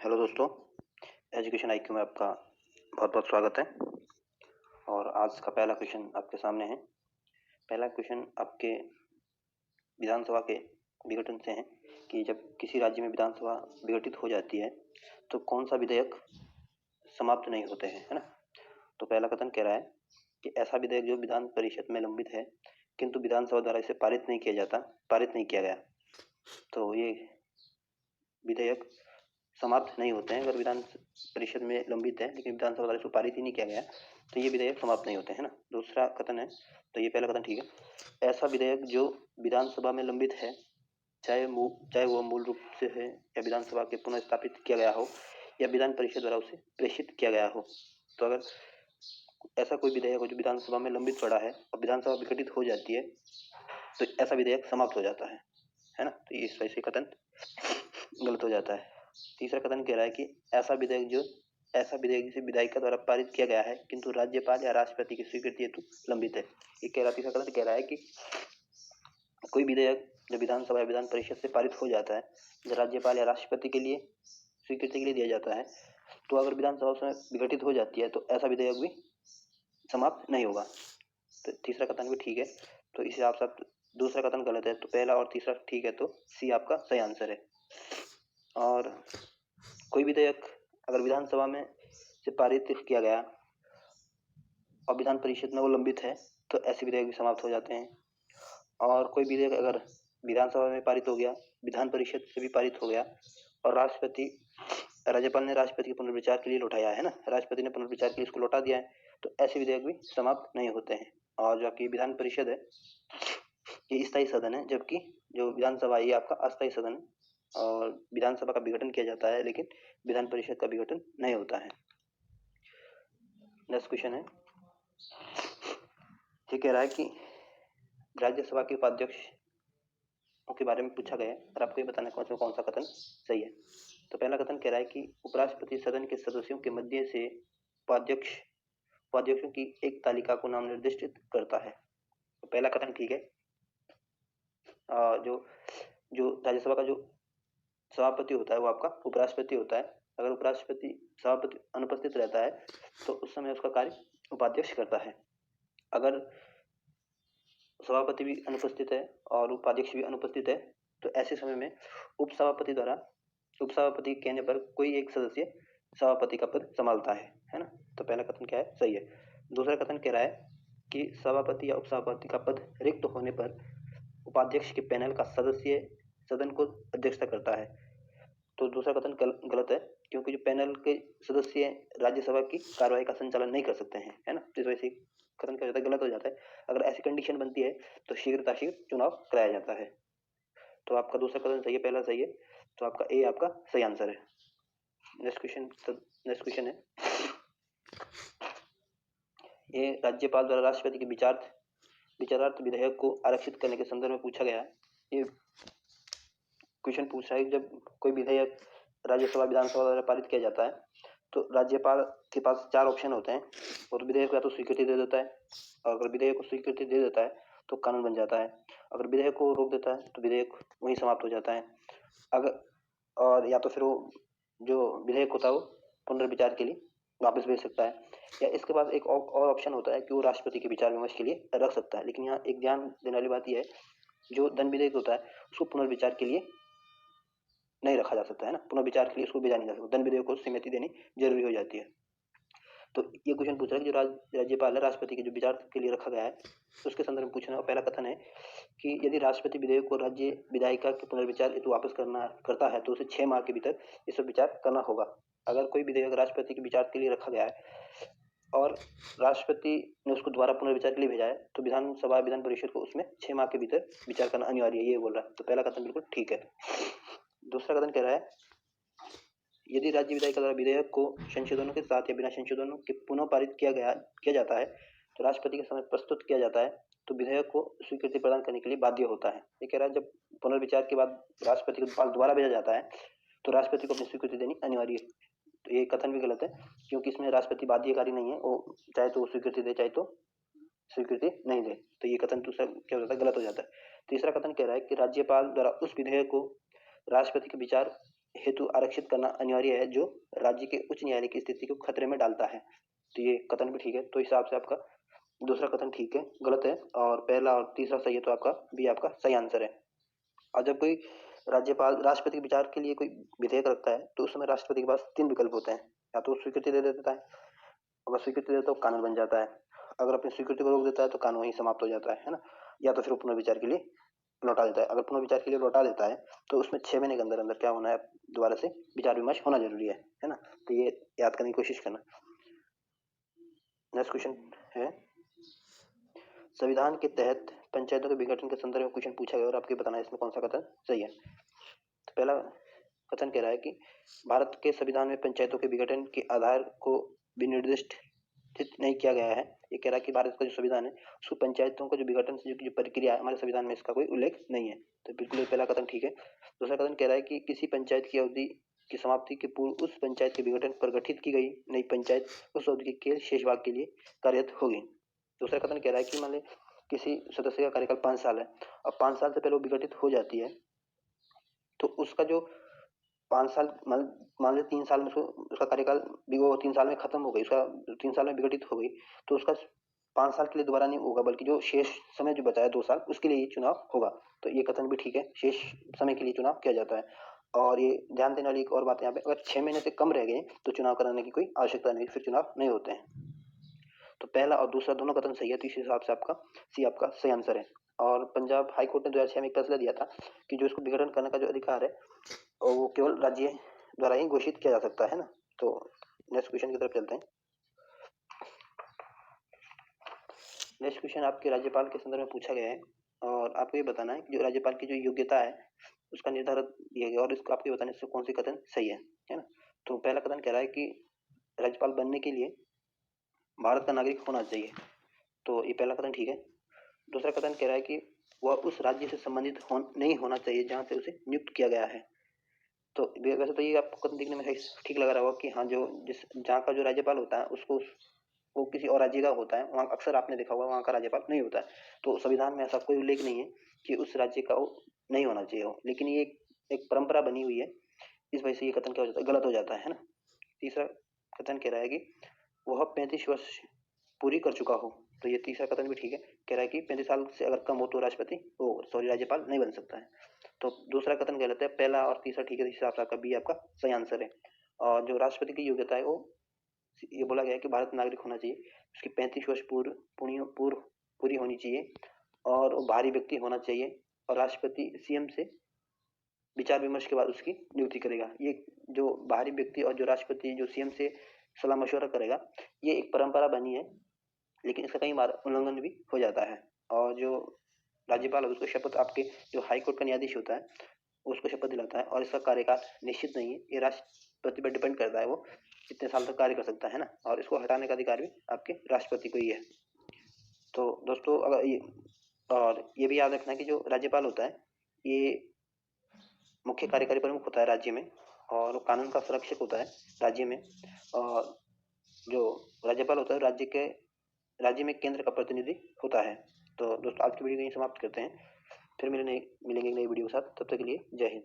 Hello दोस्तों, education IQ में आपका बहुत बहुत स्वागत है। और आज का पहला क्वेश्चन आपके सामने है। पहला क्वेश्चन आपके विधानसभा के विघटन से है कि जब किसी राज्य में विधानसभा विघटित हो जाती है तो कौन सा विधेयक समाप्त नहीं होते हैं, है ना। तो पहला कथन कह रहा है कि ऐसा विधेयक जो विधान परिषद में लंबित है किंतु विधानसभा द्वारा इसे पारित नहीं किया गया, तो ये विधेयक समाप्त नहीं होते हैं। अगर विधान परिषद में लंबित है लेकिन विधानसभा द्वारा इसको पारित ही नहीं किया गया तो ये विधेयक समाप्त नहीं होते हैं ना। दूसरा कथन है, तो ये पहला कथन ठीक है। ऐसा विधेयक जो विधानसभा में लंबित है, चाहे वो मूल रूप से है या विधानसभा के पुनः स्थापित किया गया हो या विधान परिषद द्वारा उसे प्रेषित किया गया हो, तो अगर ऐसा कोई विधेयक हो जो विधानसभा में लंबित पड़ा है और विधानसभा विघटित हो जाती है तो ऐसा विधेयक समाप्त हो जाता है ना। तो इस वजह से कथन गलत हो जाता है। तीसरा कथन कह रहा है कि ऐसा विधेयक जिसे विधायिका द्वारा पारित किया गया है किंतु राज्यपाल या राष्ट्रपति की स्वीकृति हेतु लंबित है। ये कह रहा तीसरा कथन कह रहा है कि कोई विधेयक जब विधानसभा या विधान परिषद से पारित हो जाता है, जब राज्यपाल या राष्ट्रपति के लिए स्वीकृति के लिए दिया जाता है, तो अगर विधानसभा उसमें विघटित हो जाती है तो ऐसा विधेयक भी समाप्त नहीं होगा। तो तीसरा कथन भी ठीक है। तो इस हिसाब से दूसरा कथन गलत है, तो पहला और तीसरा ठीक है, तो सी आपका सही आंसर है। और कोई विधेयक अगर विधानसभा में से पारित किया गया और विधान परिषद में वो लंबित है तो ऐसे विधेयक भी समाप्त हो जाते हैं। और कोई विधेयक अगर विधानसभा में पारित हो गया, विधान परिषद से भी पारित हो गया और राज्यपाल ने राष्ट्रपति के पुनर्विचार के लिए लौटाया है ना, राष्ट्रपति ने पुनर्विचार के लिए इसको लौटा दिया है, तो ऐसे विधेयक भी समाप्त नहीं होते हैं। और जो आपकी विधान परिषद है ये स्थायी सदन है, जबकि जो विधानसभा ये आपका अस्थायी सदन है। और विधानसभा का विघटन किया जाता है लेकिन विधान परिषद का विघटन नहीं होता है। नेक्स्ट क्वेश्चन है, ये कह रहा है कि राज्यसभा के उपाध्यक्ष के बारे में पूछा गया है और आपको ये बताना कौन सा कथन सही है। तो पहला कथन कह रहा है कि उपराष्ट्रपति सदन के सदस्यों के मध्य से उपाध्यक्षों की एक तालिका को नाम निर्दिष्ट करता है। तो पहला कथन ठीक है। जो राज्यसभा का जो सभापति होता है वो आपका उपराष्ट्रपति होता है। अगर सभापति अनुपस्थित रहता है तो उस समय उसका कार्य उपाध्यक्ष करता है। अगर सभापति भी अनुपस्थित है और उपाध्यक्ष भी अनुपस्थित है तो ऐसे समय में उपसभापति के कहने पर कोई एक सदस्य सभापति का पद संभालता है ना। तो पहला कथन क्या है, सही है। दूसरा कथन कह रहा है कि सभापति या उपसभापति का पद रिक्त होने पर उपाध्यक्ष के पैनल का सदस्य सदन को अध्यक्षता करता है। तो दूसरा कथन गलत है, क्योंकि जो पैनल के सदस्य राज्यसभा की कार्यवाही का संचालन नहीं कर सकते हैं, है ना। तो इस वजह से कथन क्या गलत हो जाता है। अगर ऐसी कंडीशन बनती है तो शीघ्र चुनाव कराया जाता है। तो आपका दूसरा कथन सही है, पहला सही है, तो आपका ए आपका सही आंसर है। नेक्स्ट क्वेश्चन है, ये राज्यपाल द्वारा राष्ट्रपति के विचारार्थ विधेयक को आरक्षित करने के संदर्भ में पूछा गया है। ये क्वेश्चन पूछ रहा है जब कोई विधेयक राज्यसभा विधानसभा द्वारा पारित किया जाता है तो राज्यपाल के पास 4 ऑप्शन होते हैं। और विधेयक या तो स्वीकृति दे देता है, और अगर विधेयक को स्वीकृति दे देता है तो कानून बन जाता है। अगर विधेयक को रोक देता है तो विधेयक वहीं समाप्त हो जाता है। और या तो फिर वो जो विधेयक होता है वो पुनर्विचार के लिए वापस भेज सकता है, या इसके पास एक और ऑप्शन होता है कि वो राष्ट्रपति के विचार विमर्श के लिए रख सकता है। लेकिन यहाँ एक ध्यान देने वाली बात यह है, जो धन विधेयक होता है उसको पुनर्विचार के लिए नहीं रखा जा सकता है ना, पुनर्विचार के लिए उसको भेजा नहीं जा सकता, धन विधेयक को सहमति देनी जरूरी हो जाती है। तो ये क्वेश्चन पूछ रहा है कि जो राज्यपाल है राष्ट्रपति के जो विचार के लिए रखा गया है तो उसके संदर्भ में पूछना है। पहला कथन है कि यदि राष्ट्रपति विधेयक को राज्य विधायिका के पुनर्विचार हेतु वापस करता है तो उसे 6 माह के भीतर इस पर विचार करना होगा। अगर कोई विधेयक राष्ट्रपति के विचार के लिए रखा गया है और राष्ट्रपति ने उसको दोबारा पुनर्विचार के लिए भेजा है तो विधान परिषद को उसमें 6 माह के भीतर विचार करना अनिवार्य है, ये बोल रहा है। तो पहला कथन बिल्कुल ठीक है। दूसरा कथन कह रहा है, यदि राज्य विधायिका द्वारा विधेयक को संशोधनों के साथ या बिना संशोधनों के पुनः पारित किया जाता है तो राष्ट्रपति के समय प्रस्तुत किया जाता है तो विधेयक को स्वीकृति प्रदान करने के लिए बाध्य होता है। ये कह रहा है जब पुनर्विचार के बाद राष्ट्रपति को दोबारा भेजा जाता है तो राष्ट्रपति को अपनी स्वीकृति देनी अनिवार्य है। तो ये कथन भी गलत है, क्योंकि इसमें राष्ट्रपति बाध्यकारी नहीं है, वो चाहे तो स्वीकृति दे चाहे तो स्वीकृति नहीं दे। तो ये कथन दूसरा क्या हो जाता है, गलत हो जाता है। तीसरा कथन कह रहा है कि राज्यपाल द्वारा उस विधेयक को राष्ट्रपति के विचार हेतु आरक्षित करना अनिवार्य है जो राज्य के उच्च न्यायालय की स्थिति को खतरे में डालता है। तो ये कथन भी ठीक है। तो इस हिसाब से आपका दूसरा कथन ठीक है, गलत है, और पहला और तीसरा सही है, तो आपका बी आपका सही आंसर है। और जब कोई राज्यपाल राष्ट्रपति के विचार के लिए कोई विधेयक रखता है तो उस समय राष्ट्रपति के पास तीन विकल्प होते हैं। या तो स्वीकृति दे देता है, अगर स्वीकृति देता है तो कानून बन जाता है, अगर अपनी स्वीकृति को रोक देता है तो कानून ही समाप्त हो जाता है ना, या तो फिर पुनर्विचार के लिए लौटा देता है। अगर पुनर्विचार के लिए लौटा देता है तो उसमें 6 महीने के अंदर अंदर क्या होना है, दोबारा से विचार विमर्श होना जरूरी है ना। तो ये याद करने की कोशिश करना। नेक्स्ट क्वेश्चन है, संविधान के तहत पंचायतों के विघटन के संदर्भ में क्वेश्चन पूछा गया और आपके बताना है इसमें कौन सा कथन सही है। तो पहला कथन कह रहा है कि भारत के संविधान में पंचायतों के विघटन के आधार को विनिर्दिष्ट नहीं किया गया है। ये कह रहा है कि भारत का जो संविधान है उसको पंचायतों का जो विघटन से जो प्रक्रिया है हमारे संविधान में इसका कोई उल्लेख नहीं है। तो बिल्कुल पहला कथन ठीक है। दूसरा कथन कह रहा है कि किसी पंचायत की अवधि की समाप्ति के पूर्व उस पंचायत के विघटन पर गठित की गई नई पंचायत उस अवधि के शेष भाग के लिए कार्यरत होगी। दूसरा कथन कह रहा है कि मान ली किसी सदस्य का कार्यकाल 5 साल है और 5 साल से पहले वो विघटित हो जाती है तो उसका जो 5 साल मान ली 3 साल में उसका कार्यकाल वो 3 साल में खत्म हो गई, उसका 3 साल में विघटित हो गई, तो उसका 5 साल के लिए दोबारा नहीं होगा बल्कि जो शेष समय जो बचा है 2 साल उसके लिए ये चुनाव होगा। तो ये कथन भी ठीक है, शेष समय के लिए चुनाव किया जाता है। और ये ध्यान देने वाली एक और बात यहाँ पे, अगर 6 महीने से कम रह गए तो चुनाव कराने की कोई आवश्यकता नहीं, फिर चुनाव नहीं होते हैं। तो पहला और दूसरा दोनों कथन सही है, तो इस हिसाब से आपका सी आपका सही आंसर है। और पंजाब हाई कोर्ट ने 2006 में एक फैसला दिया था कि जो इसको विघटन करने का जो अधिकार है और वो केवल राज्य द्वारा ही घोषित किया जा सकता है ना। तो नेक्स्ट क्वेश्चन की तरफ चलते हैं। नेक्स्ट क्वेश्चन आपके राज्यपाल के संदर्भ में पूछा गया है और आपको ये बताना है कि जो राज्यपाल की जो योग्यता है उसका निर्धारण दिया गया और इसको आपके बताने से कौन सी कथन सही है ना। तो पहला कथन कह रहा है कि राज्यपाल बनने के लिए भारत का नागरिक होना चाहिए, तो ये पहला कथन ठीक है। दूसरा कथन कह रहा है कि वह उस राज्य से संबंधित नहीं होना चाहिए जहां से उसे नियुक्त किया गया है। तो वैसे तो ये आपको कथन देखने में ठीक लग रहा होगा कि हाँ, जो जिस जहाँ का जो राज्यपाल होता है उसको वो किसी और राज्य का होता है, वहाँ अक्सर आपने देखा होगा वहाँ का राज्यपाल नहीं होता है। तो संविधान में ऐसा कोई उल्लेख नहीं है कि उस राज्य का वो नहीं होना चाहिए हो, लेकिन ये एक परंपरा बनी हुई है, इस वजह से ये कथन क्या हो जाता है, गलत हो जाता है ना। तीसरा कथन कह रहा है कि वह 35 वर्ष पूरी कर चुका हो, तो ये तीसरा कथन भी ठीक है। कह रहा है कि 35 साल से अगर कम हो तो राज्यपाल नहीं बन सकता है। तो दूसरा कथन गलत है, पहला और तीसरा ठीक है, इस हिसाब से आपका बी आपका सही आंसर है। और जो राष्ट्रपति की योग्यता है वो ये बोला गया है कि भारत नागरिक होना चाहिए, उसकी 35 वर्ष पूरी होनी चाहिए और वो बाहरी व्यक्ति होना चाहिए और राष्ट्रपति सीएम से विचार विमर्श के बाद उसकी नियुक्ति करेगा। ये जो बाहरी व्यक्ति और जो राष्ट्रपति जो सीएम से सलाह मशवरा करेगा, ये एक परंपरा बनी है, लेकिन इसका कई बार उल्लंघन भी हो जाता है। और जो राज्यपाल है उसको शपथ आपके जो हाई कोर्ट का न्यायाधीश होता है उसको शपथ दिलाता है और इसका कार्यकाल निश्चित नहीं है, ये राष्ट्रपति पर डिपेंड करता है वो कितने साल तक कार्य कर सकता है ना, और इसको हटाने का अधिकार भी आपके राष्ट्रपति को ही है। तो दोस्तों अगर ये भी याद रखना कि जो राज्यपाल होता है ये मुख्य कार्यकारी प्रमुख होता है राज्य में और कानून का संरक्षक होता है राज्य में, और जो राज्यपाल होता है राज्य में केंद्र का प्रतिनिधि होता है। तो दोस्तों आज की वीडियो को यहीं समाप्त करते हैं, फिर मिलेंगे एक नई वीडियो के साथ, तब तक के लिए जय हिंद।